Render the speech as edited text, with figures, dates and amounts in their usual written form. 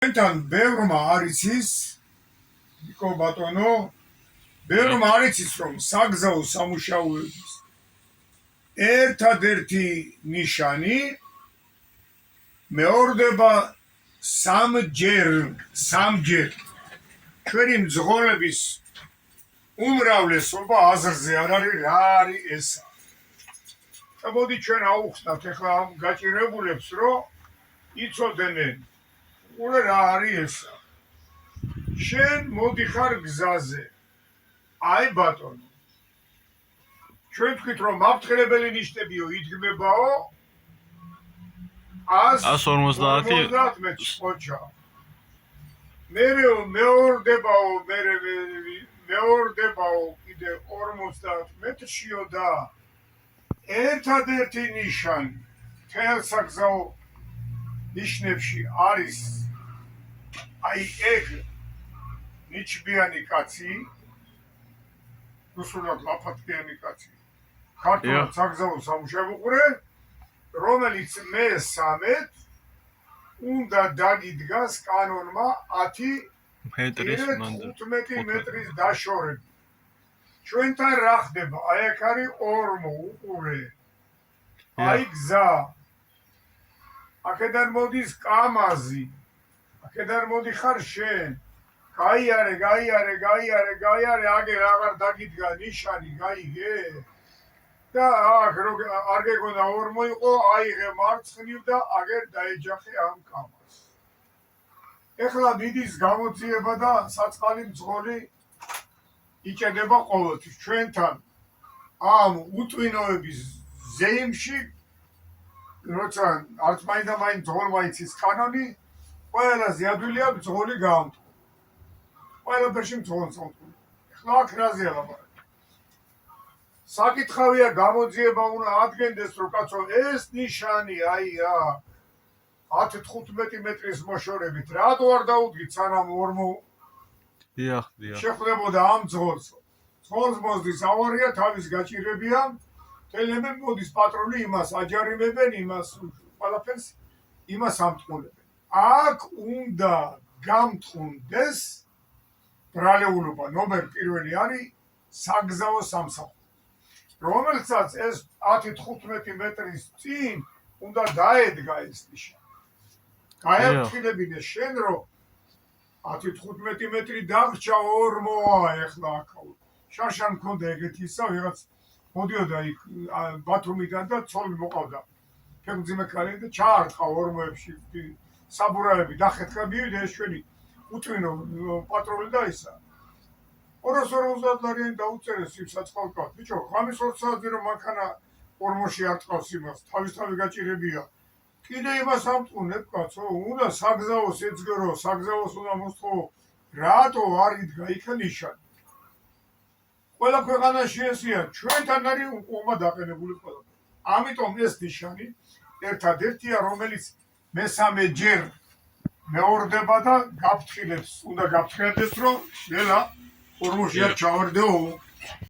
ჩვენთან ბევრმა არ იცის, ნიკო ბატონო, ბევრმა არ იცის, რომ საგზაო სამუშაოების ერთადერთი ნიშანი მეორდება სამჯერ. ჩვენი მძღოლების უმრავლესობა აზრზე არ არის, რა არის ესა. და მოდი ჩვენ აუხსნათ ახლა ამ გაჭირებულებს, რომ იცოდნენ უყურე რა არის ესა. შენ მოდიხარ გზაზე. აი ბატონო. ჩვენ თქვით რომ მაფრთხილებელი ნიშნებიო იდგმებაო 150 მეტრს ხოჭა. მეორდებაო კიდე 50 მეტრშიო და ერთადერთი ნიშანი თელ საგზაო ნიშნებში არის აი ეგ ნიჩბიანი კაცი, რუსულად ლაფათქიანი კაცი, ქართულად საგზაო სამუშაო ყურე, რომელიც მე-13 უნდა დაგიდგას კანონმა 10 მეტრის დაშორებით. ჩვენთან რა ხდება? აი აქ არის ორმო, უყურე. აი გზა. აქედან მოდის კამაზი. აქედან მოდიხარ შენ. გაიარე, აგერ აღარ დაგიდგა ნიშანი, გაიგე? და აქ არ გეგონა ორმო იყო, აიღე მარცხნივ და აგერ დაეჯახე ამ კამას. ეხლა მიდის გამოძიება და საწყალი მძღოლი იჭედება ყოველთვის. ჩვენთან ამ უტვინოების ზეიმში, როცა არც მაინდა მაინც მძღოლმა იცის კანონი, ყველაზე ადვილია მძღოლი გაამტყო. ყველაფერში მძღოლს ამტყო. ეხლა აქ რაზეა ლაპარაკი? საკითხავია გამოძიება უნდა ადგენდეს, რომ კაცო ეს ნიშანი აია 10-15 მეტრის მოშორებით. რატო არ დაუდგით სანამ ორმო შეხვდებოდა ამ მძღოლს? მძღოლს მოსდის ავარია, თავის გაჭირებია, თელემენ მოდის პატრული, იმას აჯარიმებენ, იმას ყველაფერს იმას ამტყულებენ. აქ უნდა გამტყუნდეს ბრალეულობა. ნომერ პირველი არის საგზაო სამსახური, რომელსაც ეს 10-15 მეტრის წინ უნდა დაედგა ეს ნიშანი. გაέφრთხილებინე შენ, რომ 10-15 მეტრი დაღრჩა ორმოა ეხლა აქაო. შარშან მქონდა ეგეთი ისა, ვიღაც მოდიოდა იქ ბათუმიდან და ცოლი მოყავდა. ფეხმძიმე ქალი და ჩაარტყა ორმოებში საბურავები დახეთქა, მივიდა ეს ჩვენი უტვინო პატრული და ისა. 250 ლარიანი დაუწერეს იმ საწყალკად. ბიჭო, ღამის 2 საათი რომ მანქანა ორმოში არ ტყავს იმას, თავისთავი გაჭირებია. კიდე იმას ამტყუნებ, კაცო, უნდა საგზაოს ეძგერო, საგზაოს უნდა მოსთხოვო. რატო არ იდგა იქ ნიშანი? ყველა ქვეყანაში ესეა, ჩვენთან არის უკუღმა დაყენებული ყველაფერი. ამიტომ ეს ნიშანი ერთადერთია, რომელიც მე-13 მეორდება და გაფრთხილებს, უნდა გაფრთხილდეს, რომ შელა ორმოში არ ჩავარდეო.